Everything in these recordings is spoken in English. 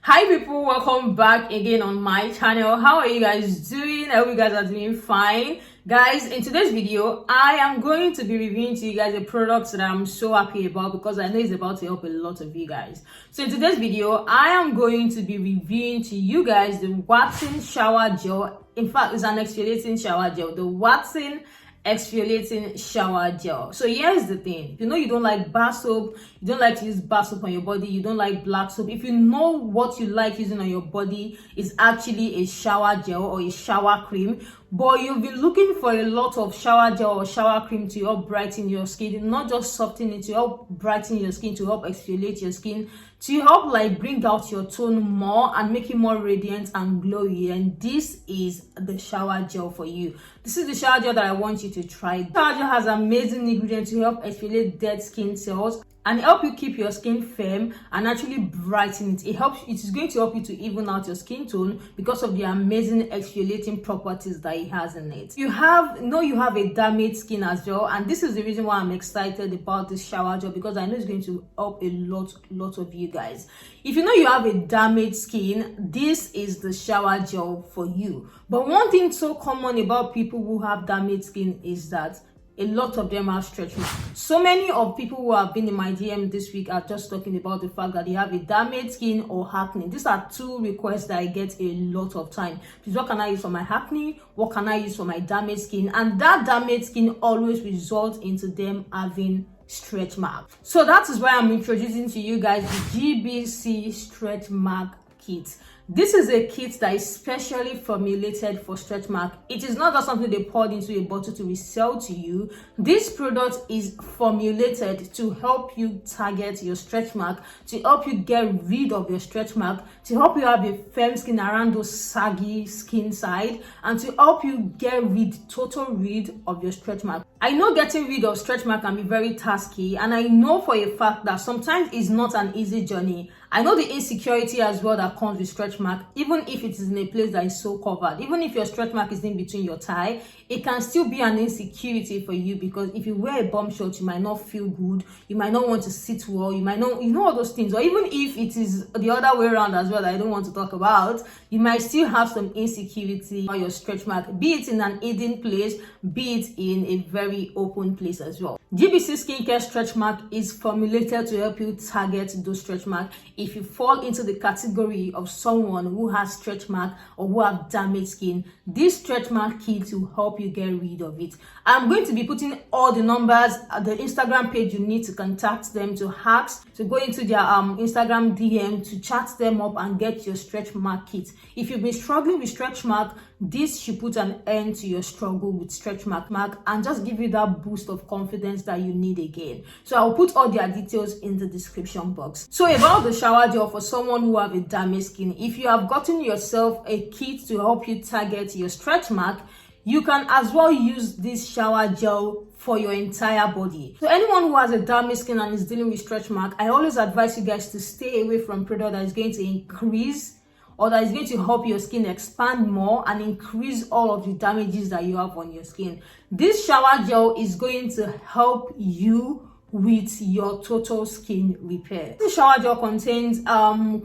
Hi people, welcome back again on my channel. How are you guys doing? I hope you guys are doing fine. Guys, in today's video, I am going to be reviewing to you guys a product that I'm so happy about because I know it's about to help a lot of you guys. So in today's video, I am going to be reviewing to you guys the waxing shower gel. In fact, it's an exfoliating shower gel. The waxing exfoliating shower gel. So here's the thing, you know, you don't like bar soap, you don't like to use bar soap on your body, you don't like black soap. If you know what you like using on your body is actually a shower gel or a shower cream, but you've been looking for a lot of shower gel or shower cream to help brighten your skin, not just soften it, to help brighten your skin, to help exfoliate your skin, to help like bring out your tone more and make it more radiant and glowy. And this is the shower gel for you. This is the shower gel that I want you to try. The shower gel has amazing ingredients to help exfoliate dead skin cells and help you keep your skin firm and actually brighten it. It is going to help you to even out your skin tone because of the amazing exfoliating properties that it has in it. You have a damaged skin as well, and this is the reason why I'm excited about this shower gel, because I know it's going to help a lot of you guys. If you know you have a damaged skin, this is the shower gel for you. But one thing so common about people who have damaged skin is that a lot of them have stretch marks. So many of people who have been in my DM this week are just talking about the fact that they have a damaged skin or acne. These are two requests that I get a lot of time. Please, what can I use for my acne? What can I use for my damaged skin? And that damaged skin always results into them having stretch marks. So that is why I'm introducing to you guys the GBC Stretch Mark Kit. This is a kit that is specially formulated for stretch mark. It is not just something they poured into a bottle to resell to you. This product is formulated to help you target your stretch mark, to help you get rid of your stretch mark, to help you have a firm skin around those saggy skin side, and to help you get total rid of your stretch mark. I know getting rid of stretch mark can be very tasky, and I know for a fact that sometimes it's not an easy journey. I know the insecurity as well that comes with stretch mark, even if it is in a place that is so covered. Even if your stretch mark is in between your thigh, it can still be an insecurity for you, because if you wear a bum short, you might not feel good, you might not want to sit well, you might not, all those things. Or even if it is the other way around as well that I don't want to talk about, you might still have some insecurity about your stretch mark, be it in an hidden place, be it in a very open place as well. GBC Skincare Stretch Mark is formulated to help you target those stretch marks. If you fall into the category of someone who has stretch mark or who have damaged skin, this stretch mark kit will help you get rid of it. I'm going to be putting all the numbers at the Instagram page. You need to contact them to ask, to go into their Instagram DM to chat them up and get your stretch mark kit. If you've been struggling with stretch mark, this should put an end to your struggle with stretch mark and just give you that boost of confidence that you need again. So I'll put all their details in the description box. So about the shower gel for someone who have a damaged skin, if you have gotten yourself a kit to help you target your stretch mark, you can as well use this shower gel for your entire body. So anyone who has a damaged skin and is dealing with stretch mark, I always advise you guys to stay away from product that is going to increase or that is going to help your skin expand more and increase all of the damages that you have on your skin. This shower gel is going to help you with your total skin repair. This shower gel contains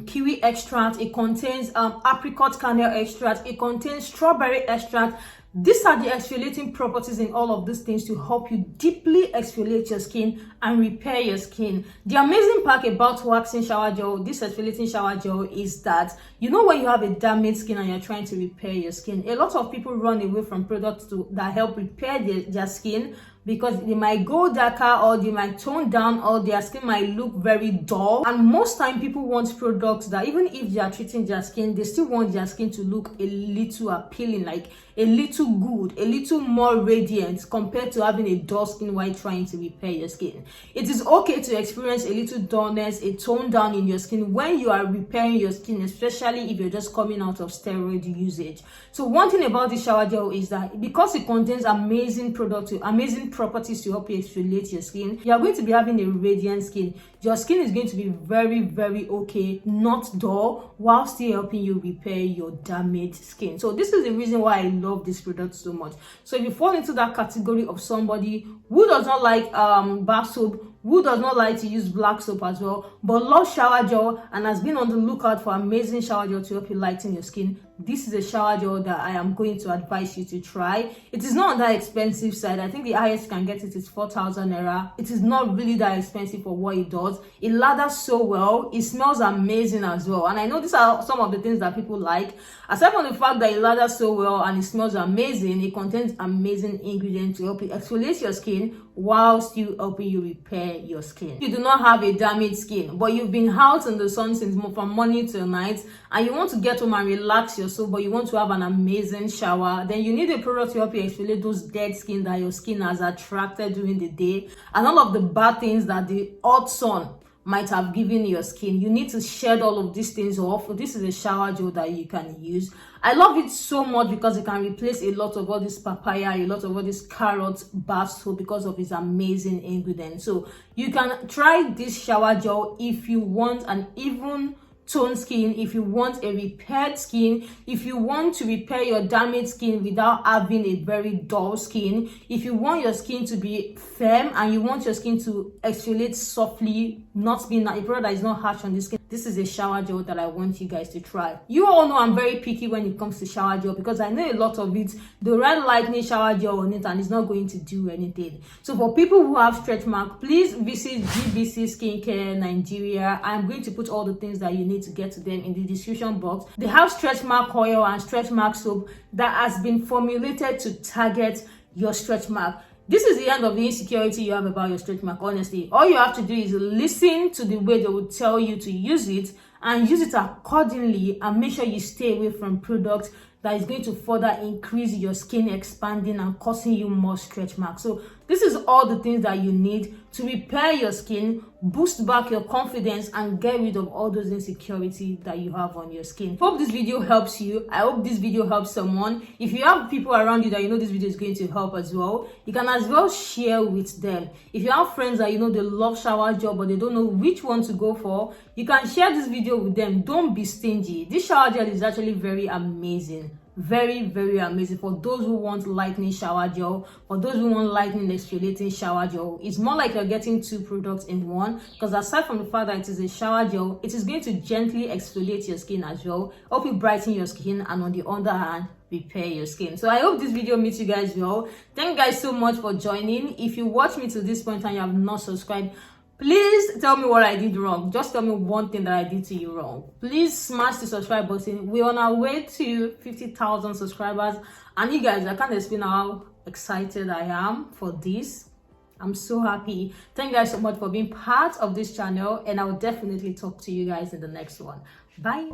kiwi extract, it contains apricot kernel extract, it contains strawberry extract. These are the exfoliating properties in all of these things to help you deeply exfoliate your skin and repair your skin. The amazing part about waxing shower gel, this exfoliating shower gel, is that you know when you have a damaged skin and you're trying to repair your skin, a lot of people run away from products that help repair their skin because they might go darker or they might tone down or their skin might look very dull. And most time people want products that even if they are treating their skin, they still want their skin to look a little appealing, like a little good, a little more radiant compared to having a dull skin while trying to repair your skin. It is okay to experience a little dullness, a tone down in your skin when you are repairing your skin, especially if you're just coming out of steroid usage. So one thing about this shower gel is that because it contains amazing properties to help you exfoliate your skin, you are going to be having a radiant skin. Your skin is going to be very okay, not dull, while still helping you repair your damaged skin. So this is the reason why I love this product so much. So if you fall into that category of somebody who does not like bar soap, who does not like to use black soap as well, but loves shower gel and has been on the lookout for amazing shower gel to help you lighten your skin, this is a shower gel that I am going to advise you to try. It is not on that expensive side. I think the highest you can get it is 4,000 naira. It is not really that expensive for what it does. It lathers so well. It smells amazing as well. And I know these are some of the things that people like. Aside from the fact that it lathers so well and it smells amazing, it contains amazing ingredients to help you exfoliate your skin while still helping you repair your skin. If you do not have a damaged skin, but you've been out in the sun since from morning till night, and you want to get home and relax yourself, but you want to have an amazing shower, then you need a product to help you exfoliate those dead skin that your skin has attracted during the day and all of the bad things that the hot sun might have given your skin. You need to shed all of these things off. This is a shower gel that you can use. I love it so much because it can replace a lot of all this papaya, a lot of all this carrot bath soap because of its amazing ingredients. So you can try this shower gel if you want an even toned skin, if you want a repaired skin, if you want to repair your damaged skin without having a very dull skin, if you want your skin to be firm and you want your skin to exfoliate softly, not being a product that is not harsh on the skin, this is a shower gel that I want you guys to try. You all know I'm very picky when it comes to shower gel because I know a lot of it, the red lightning shower gel on it, and it's not going to do anything. So for people who have stretch mark, please visit GBC Skincare Nigeria. I'm going to put all the things that you need to get to them in the description box. They have stretch mark oil and stretch mark soap that has been formulated to target your stretch mark. This is the end of the insecurity you have about your stretch mark. Honestly, all you have to do is listen to the way they will tell you to use it and use it accordingly, and make sure you stay away from products that is going to further increase your skin expanding and causing you more stretch marks. So this is all the things that you need to repair your skin, boost back your confidence, and get rid of all those insecurities that you have on your skin. Hope this video helps you. I hope this video helps someone. If you have people around you that you know this video is going to help as well, you can as well share with them. If you have friends that you know they love shower gel but they don't know which one to go for, you can share this video with them. Don't be stingy. This shower gel is actually very amazing. Very, very amazing for those who want lightning shower gel, for those who want lightning exfoliating shower gel. It's more like you're getting two products in one, because aside from the fact that it is a shower gel, it is going to gently exfoliate your skin as well, help you brighten your skin, and on the other hand, repair your skin. So I hope this video meets you guys well. Thank you guys so much for joining. If you watch me to this point and you have not subscribed, please tell me what I did wrong. Just tell me one thing that I did to you wrong. Please smash the subscribe button. We're on our way to 50,000 subscribers. And you guys, I can't explain how excited I am for this. I'm so happy. Thank you guys so much for being part of this channel. And I will definitely talk to you guys in the next one. Bye.